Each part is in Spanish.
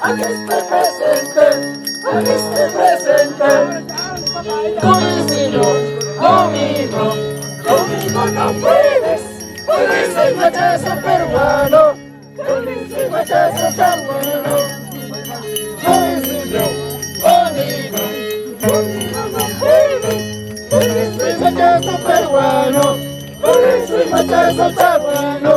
Aquí estoy presente, con el Señor, conmigo no puedes, porque soy machazo peruano, porque soy machazo tan bueno. Con el Señor, conmigo no puedes, porque soy machazo peruano, porque soy machazo tan bueno.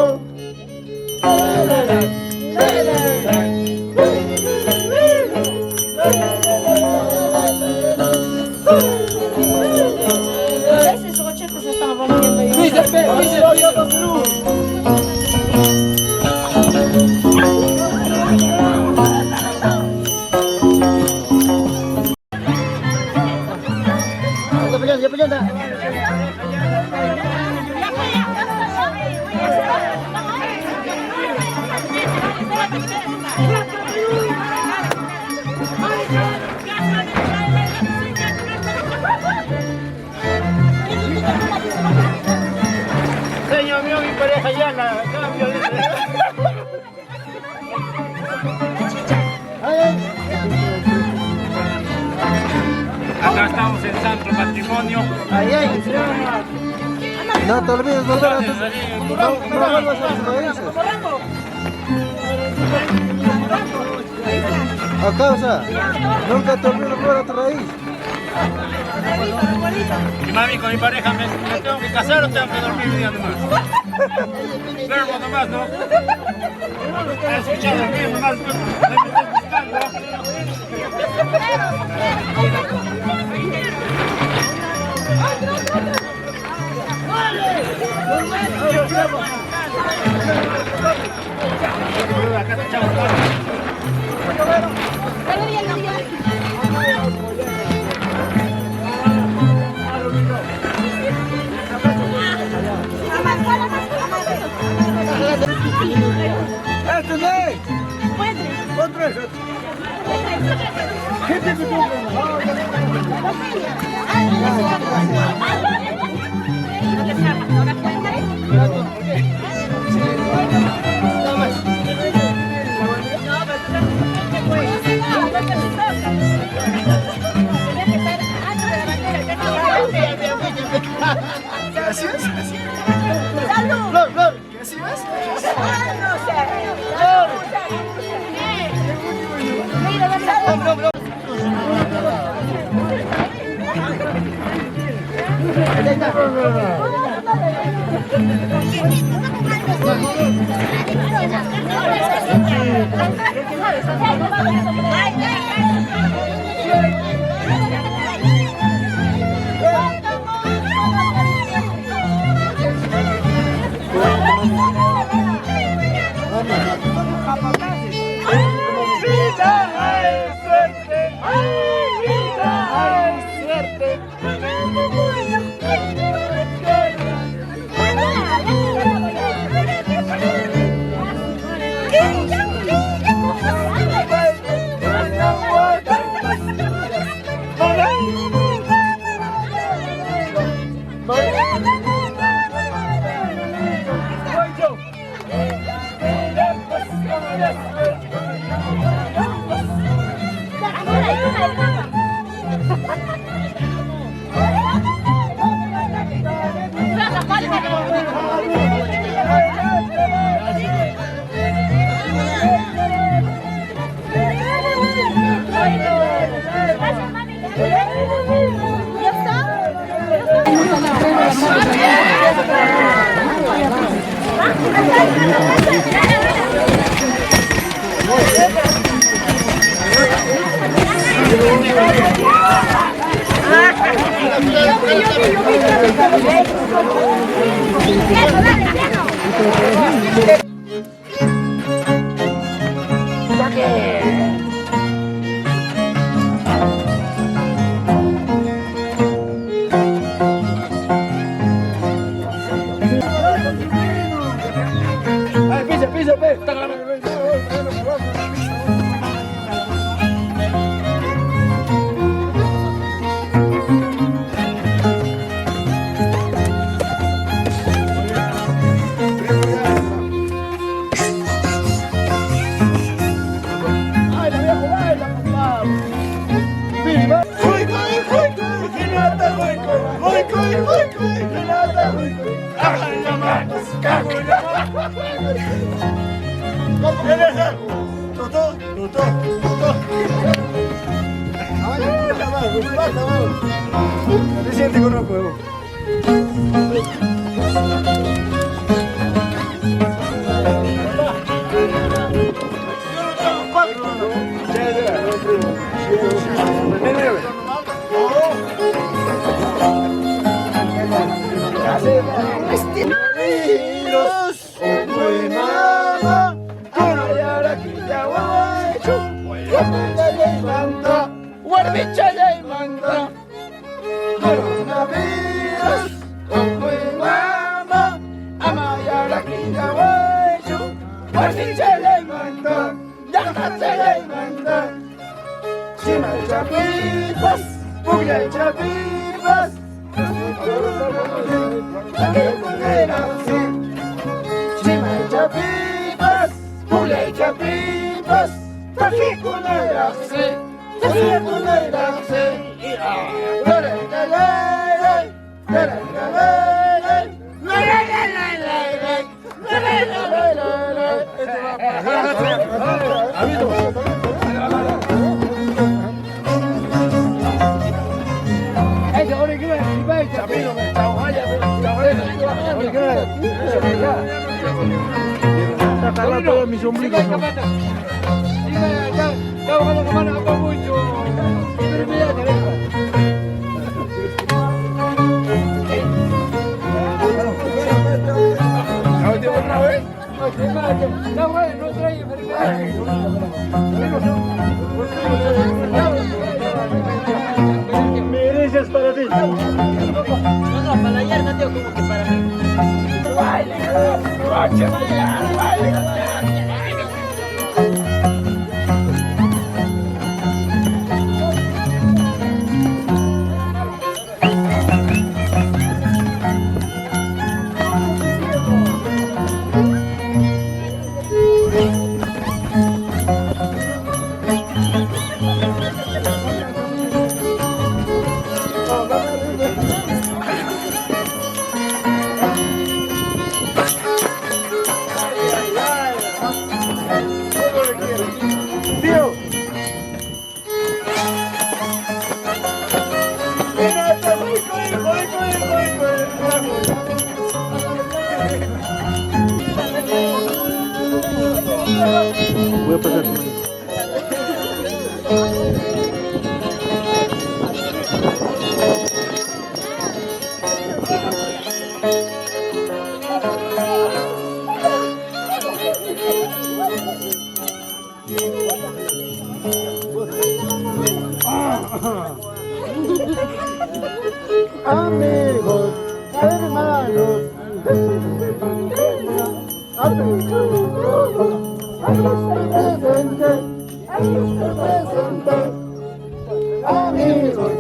Esses rochetas já estavam vindo aí. Señor mío, mi pareja ya la cambio. Acá estamos en Santo Patrimonio. No te olvides volver a tus... No vuelvas a tus raíces. A causa, nunca te olvides volver a tu raíz. Y mami, con mi pareja me tengo que casar o tengo que dormir un día nomás. Duermo nomás, ¿no? Escucha, dormir nomás, me estoy buscando. Acá está chavo. Gracias. ¡Salud! Flor, gracias. Totó, totó, totó. Ay, puta madre, basta, vamos. ¿Qué siente con rojo, Evo? Coronavirus, mama, amayara kingawaiju, warnichele manda, yakatele manda, chima chapipas, puya chapipas, chima chapipas, puya chapipas, tafikuneraxi, tafikuneraxi. Mis ombligos. Mereces para ti. No, para la yarda, tío, como que para mí. Tío. Voy a pasar. Amigos, hermanos, amigos,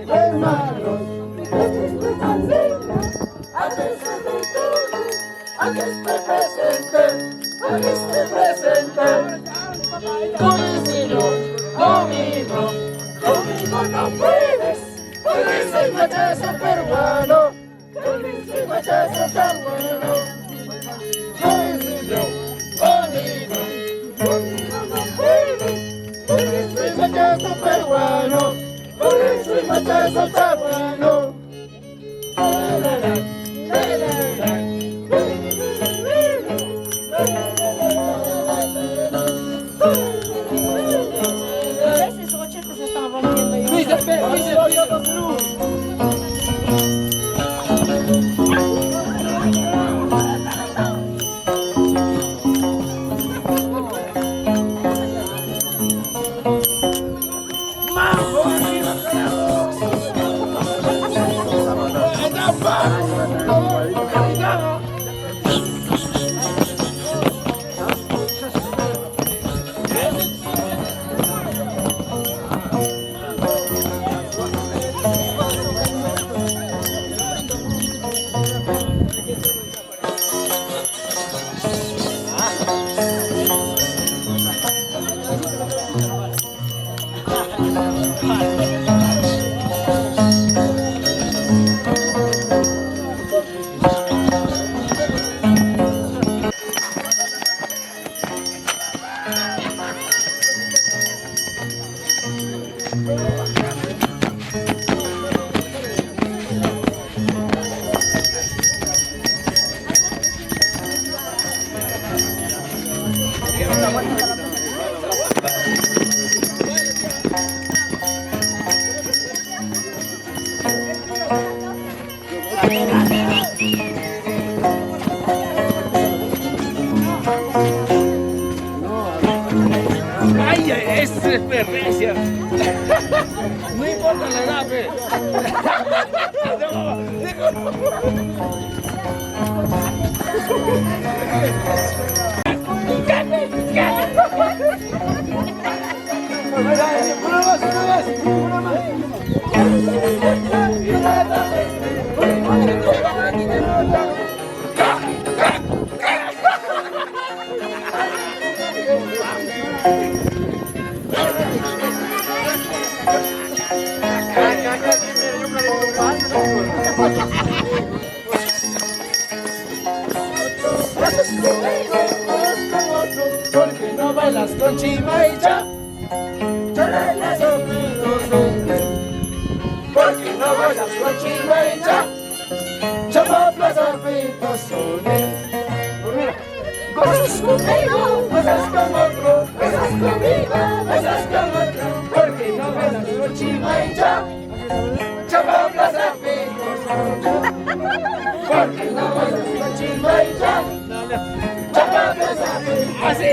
hermanos, aquí estoy presente, conmigo no puedes, porque soy machazo peruano, porque soy machazo tan bueno. Conmigo no puedes, porque soy machazo peruano, porque soy machazo tan bueno. Esos 80 se estaban rompiendo yo. Ay, esa es perrecia. No importa la edad, fe. Porque no bailas con Chimaicha, chalelas amigos. Porque no bailas con Chimaicha, chamaplas amigos son. Gozas conmigo, gozas con otro, gozas conmigo, gozas con otro. Porque no bailas con Chimaicha, chamaplas amigos son. Porque no bailas con Chimaicha, chamaplas amigos. Así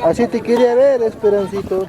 Así te quería ver, Esperancito.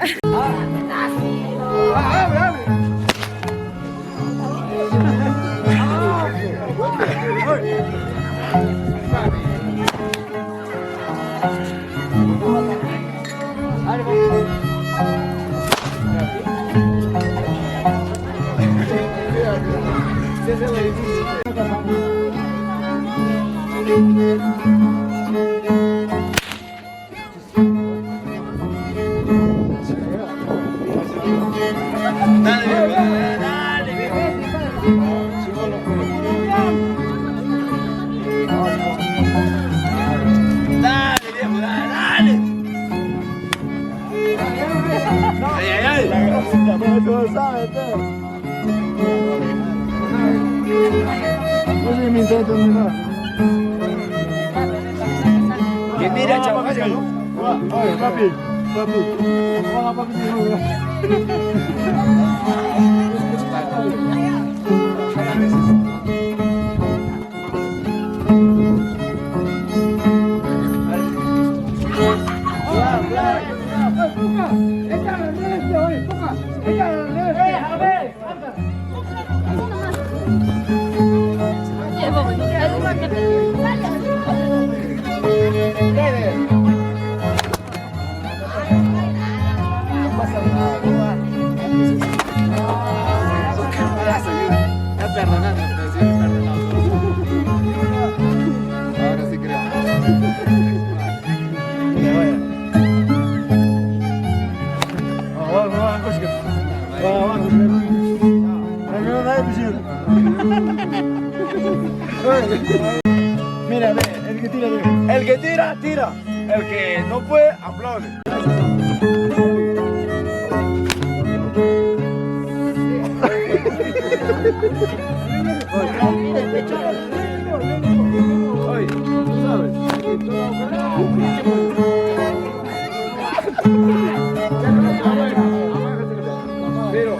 Que mira, chaval. Papi. Mira, ve, el que tira, ve. El que tira, tira. El que no puede, aplaude. Oye, tú sabes. Pero,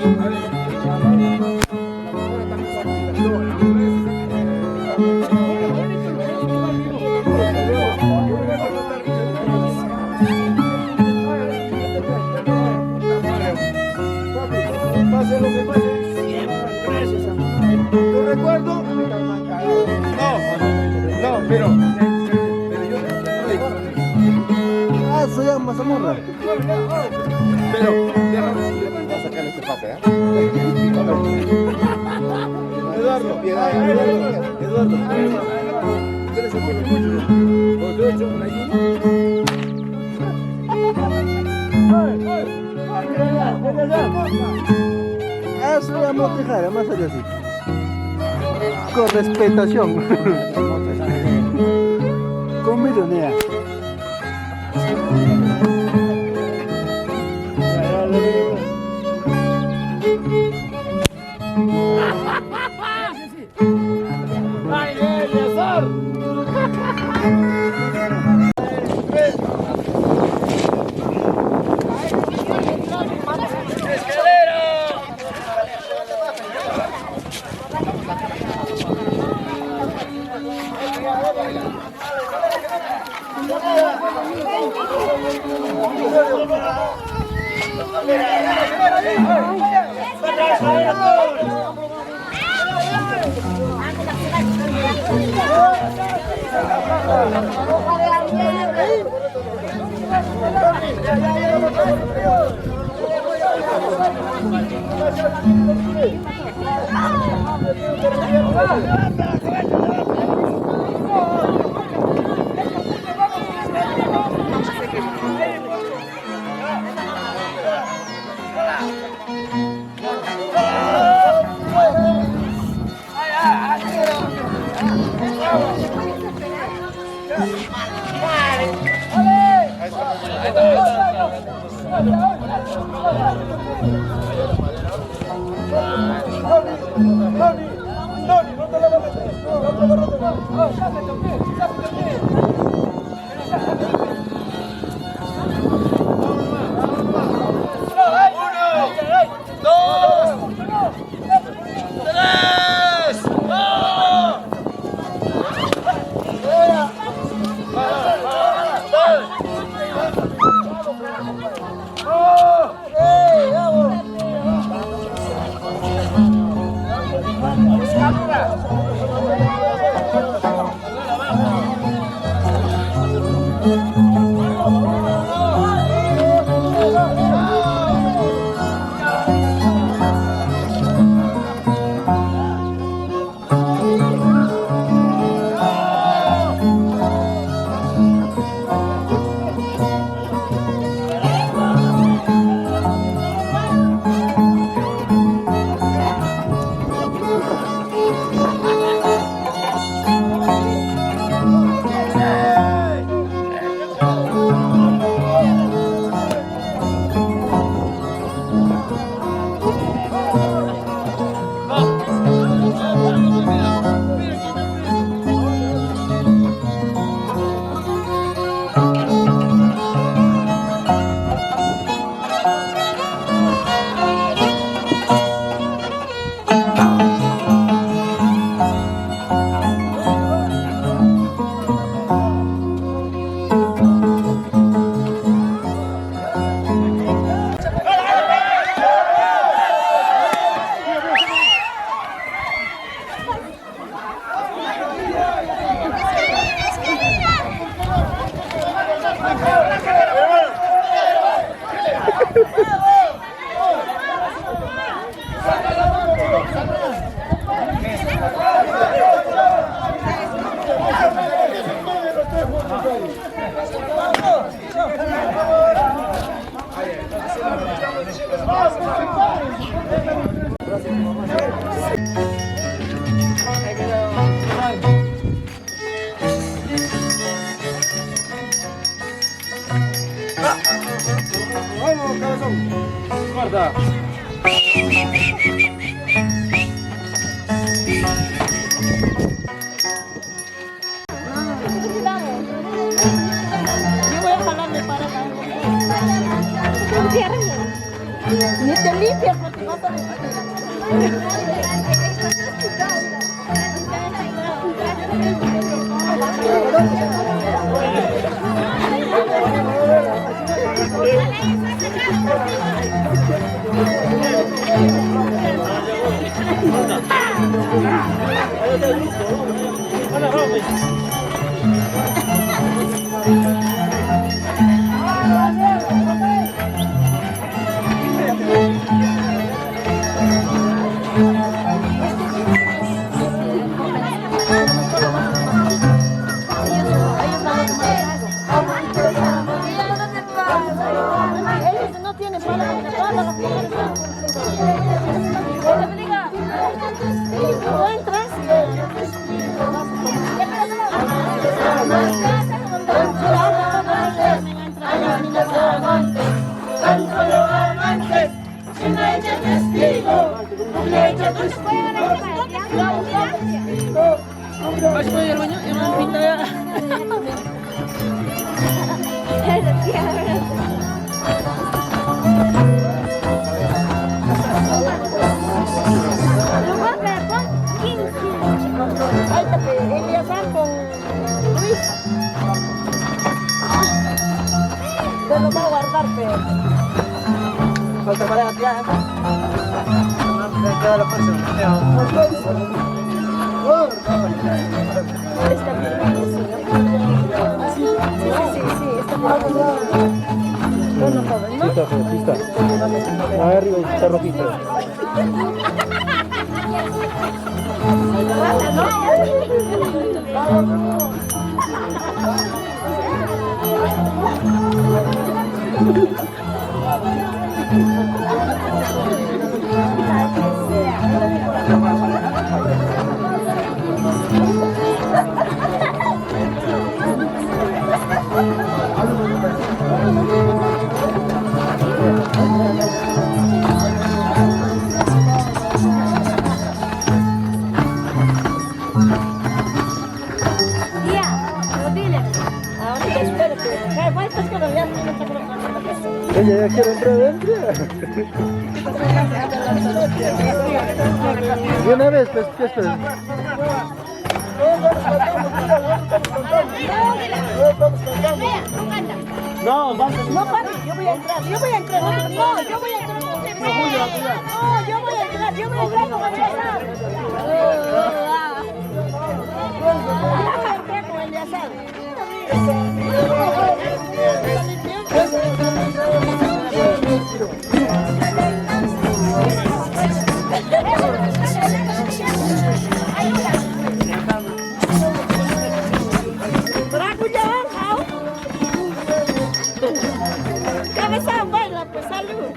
pase lo que pase, siempre ¿tu recuerdo? No, pero yo soy mazamorra. Pero voy a sacarle este papel, Eduardo, Eduardo, ¿quieres sacarle mucho? ¿O te he hecho una Eso voy a motijar, más allá así. con respetación. Comido, nea. ¡Ay, Eleazar! Vamos, cabezón. Guarda. Yo voy a jalarme para acá. Ni te limpias porque no te ellos no tienen para ¿no entras? Vas po yung baño, yung pinta ya. Ay, tapi, Eliasan con Luis. Te lo voy a guardar, pero. Falta para la tía. Queda la persona. Está bien, sí, está bien. Bueno, joven, ¿no? Aquí está. Ahí arriba está rojito. Ella ya quiere entrar adentro. De una vez, pues, ¿qué esperas? No, vamos. No, papi, yo voy a entrar, no, yo voy a entrar. No, yo voy a entrar, no, yo voy a entrar con Eliazar. Con Eliazar. Cabeza, baila, pues salud.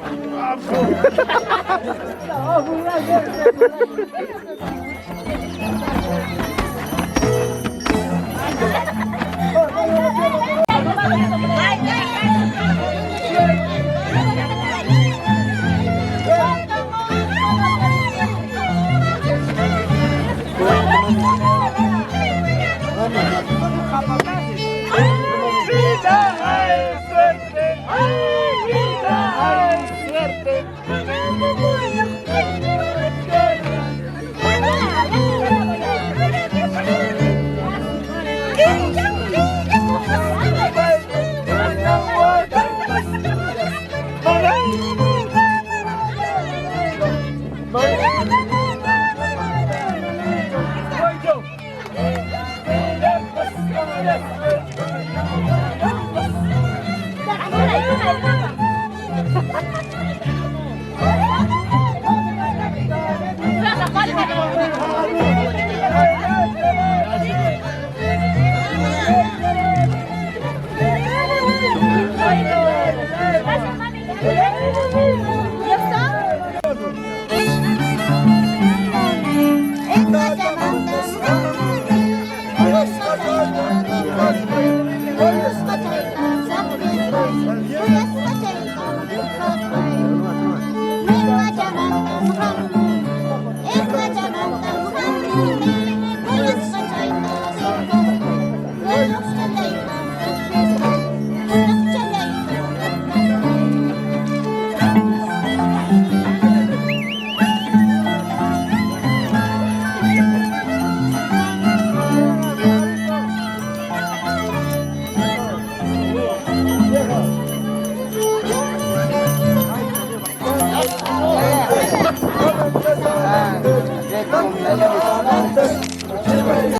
Yes.